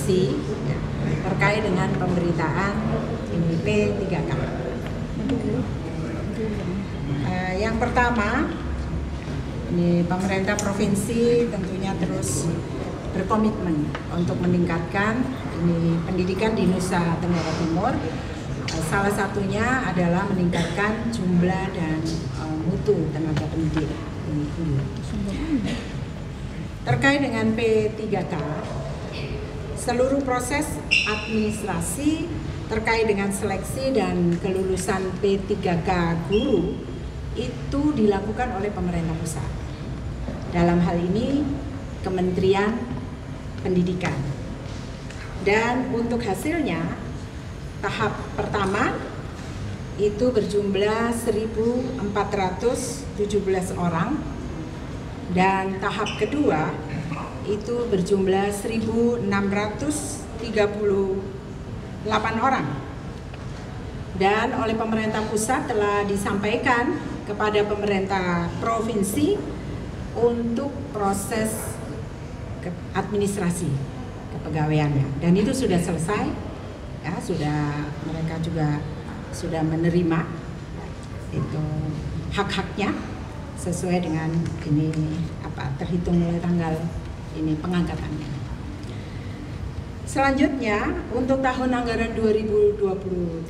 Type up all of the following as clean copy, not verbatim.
provinsi ya, terkait dengan pemberitaan ini P3K. Yang pertama, ini pemerintah provinsi tentunya terus berkomitmen untuk meningkatkan ini pendidikan di Nusa Tenggara Timur. Salah satunya adalah meningkatkan jumlah dan mutu tenaga pendidik. Terkait dengan P3K, seluruh proses administrasi terkait dengan seleksi dan kelulusan P3K guru itu dilakukan oleh pemerintah pusat. Dalam hal ini Kementerian Pendidikan. Dan untuk hasilnya, tahap pertama itu berjumlah 1.417 orang dan tahap kedua itu berjumlah 1.638 orang. Dan oleh pemerintah pusat telah disampaikan kepada pemerintah provinsi untuk proses administrasi kepegawaiannya, dan itu sudah selesai ya, mereka juga sudah menerima itu hak-haknya sesuai dengan ini terhitung mulai tanggal ini pengangkatannya. Selanjutnya untuk tahun anggaran 2023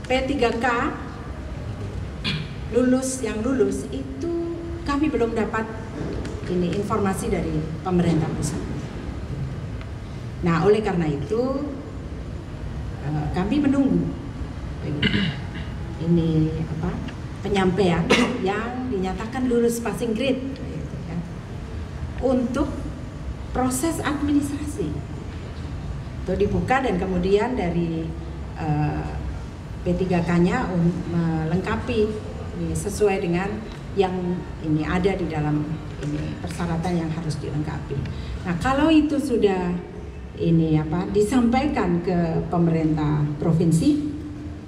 P3K yang lulus itu kami belum dapat ini informasi dari pemerintah pusat. Nah, oleh karena itu kami menunggu ini penyampaian yang dinyatakan lulus passing grade untuk proses administrasi itu dibuka, dan kemudian dari P3K-nya melengkapi sesuai dengan yang ini ada di dalam ini persyaratan yang harus dilengkapi. Nah, kalau itu sudah ini disampaikan ke pemerintah provinsi,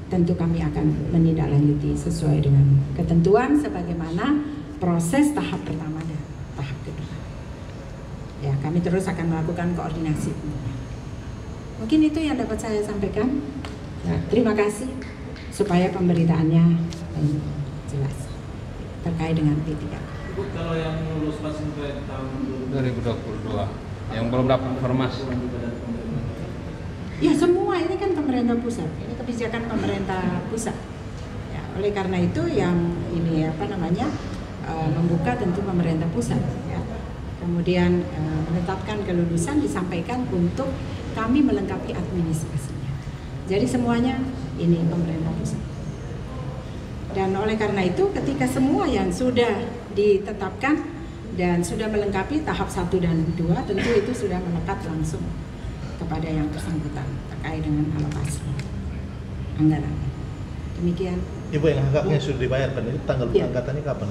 tentu kami akan menindaklanjuti sesuai dengan ketentuan sebagaimana proses tahap pertama dan tahap kedua. Ya, kami terus akan melakukan koordinasi. Mungkin itu yang dapat saya sampaikan. Nah, terima kasih supaya pemberitaannya jelas terkait dengan P3K. Ibu, kalau yang lulus passing grade tahun 2022 yang belum dapat informasi. Ya, semua ini kan pemerintah pusat. Ini kebijakan pemerintah pusat. Ya, oleh karena itu yang ini membuka tentu pemerintah pusat. Ya. Kemudian menetapkan kelulusan disampaikan untuk kami melengkapi administrasinya. Jadi semuanya ini pemerintah pusat. Dan oleh karena itu ketika semua yang sudah ditetapkan dan sudah melengkapi tahap 1 dan 2, tentu itu sudah melekat langsung kepada yang bersangkutan terkait dengan alokasi anggaran. Demikian. Ibu, yang haknya sudah dibayarkan, itu tanggal pengangkatannya kapan?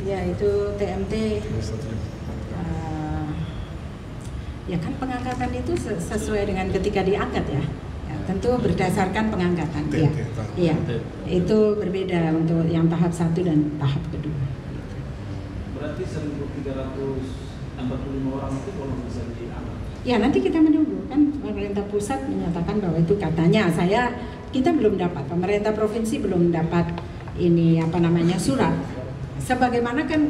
Ya, itu TMT. Ya kan pengangkatan itu sesuai dengan ketika diangkat ya. Tentu berdasarkan pengangkatan, iya, itu berbeda untuk yang tahap 1 dan tahap kedua. Berarti 1.345 orang itu kalau bisa diangkat? Ya, nanti kita menunggu, kan pemerintah pusat menyatakan bahwa itu katanya, kita belum dapat, pemerintah provinsi belum dapat ini surat. Sebagaimana kan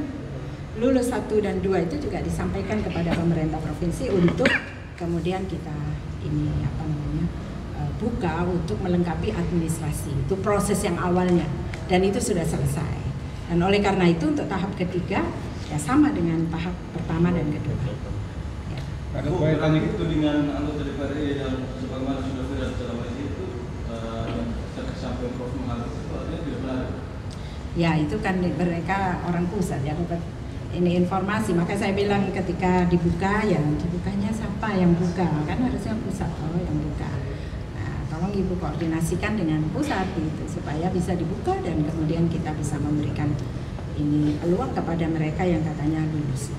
lulus 1 dan 2 itu juga disampaikan kepada pemerintah provinsi untuk kemudian kita buka untuk melengkapi administrasi. Itu proses yang awalnya dan itu sudah selesai. Dan oleh karena itu untuk tahap ketiga ya sama dengan tahap pertama dan kedua. Ya. Ada kaitannya itu dengan anggota DPR yang sebagaimana sudah viral dalam itu sampai Prof mengatakan itu artinya tidak benar. Ya, itu kan mereka orang pusat ya dapat ini informasi, maka saya bilang ketika dibuka ya dibukanya siapa yang buka, kan harusnya pusat yang buka. Tolong Ibu koordinasikan dengan pusat gitu supaya bisa dibuka dan kemudian kita bisa memberikan ini peluang kepada mereka yang katanya lulus.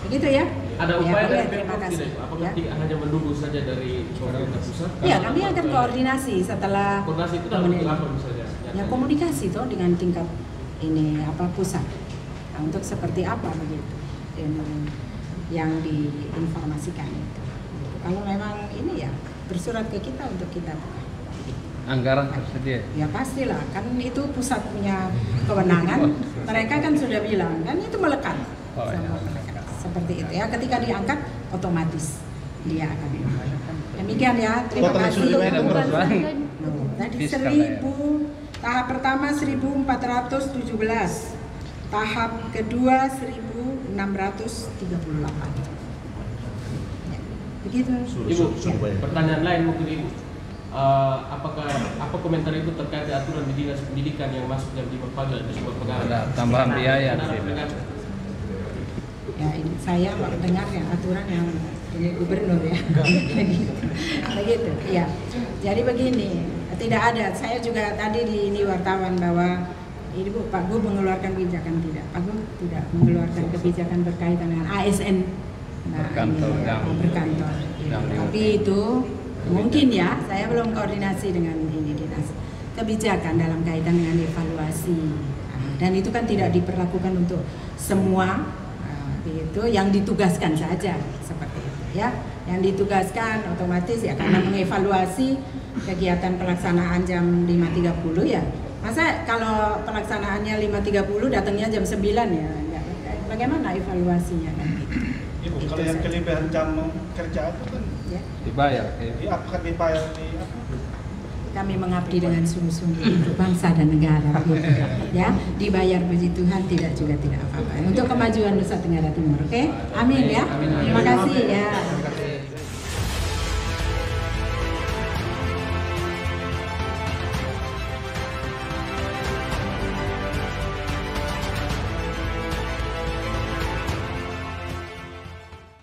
Begitu ya? Ada upaya ya, dari terima kasih. Apakah hanya menunggu saja dari pemerintah pusat? Ya, kami akan koordinasi setelah koordinasi itu dalam bentuk apa misalnya? Ya, komunikasi dengan tingkat ini pusat. untuk seperti apa begitu yang diinformasikan itu. Kalau memang ini ya bersurat ke kita untuk kita buka. Anggaran tersedia? Ya pastilah, kan itu pusat punya kewenangan. Mereka kan sudah bilang kan itu melekat. Melekat. Seperti itu ya. Ketika diangkat otomatis dia akan diangkat. Demikian ya. Terima kasih. Tadi 1000, tahap pertama 1417, tahap kedua 1638. Ya, begitu. Ibu, pertanyaan lain mungkin Ibu. Apa komentar Ibu terkait aturan di dinas pendidikan yang masuk jam 5 pagi itu sebuah pegawai? Ada tambahan biaya di sini. Ya, ini saya dengar ya aturan yang ini gubernur ya. Begitu. Ya. Jadi begini, tidak ada. Saya juga tadi di ini wartawan bahwa ini Bu, Pak Gu mengeluarkan kebijakan tidak. Pak Gu tidak mengeluarkan kebijakan berkaitan dengan ASN. Nah, berkantor. Ya. Tapi itu mungkin ya, saya belum koordinasi dengan ini dinas kebijakan dalam kaitan dengan evaluasi. Dan itu kan tidak diperlakukan untuk semua. Itu yang ditugaskan saja seperti itu ya, yang ditugaskan otomatis ya karena mengevaluasi kegiatan pelaksanaan jam 5.30 ya, masa kalau pelaksanaannya 5.30 datangnya jam 9 ya, bagaimana evaluasinya kan gitu. Ibu, kalau yang kelebihan jam kerja itu kan Ya. Dibayar. apakah dibayar di apa? Kami mengabdi dengan sungguh-sungguh untuk bangsa dan negara begitu. Ya, dibayar puji Tuhan tidak juga tidak apa-apa. Untuk kemajuan Nusa Tenggara Timur, oke? Amin ya. Terima kasih ya.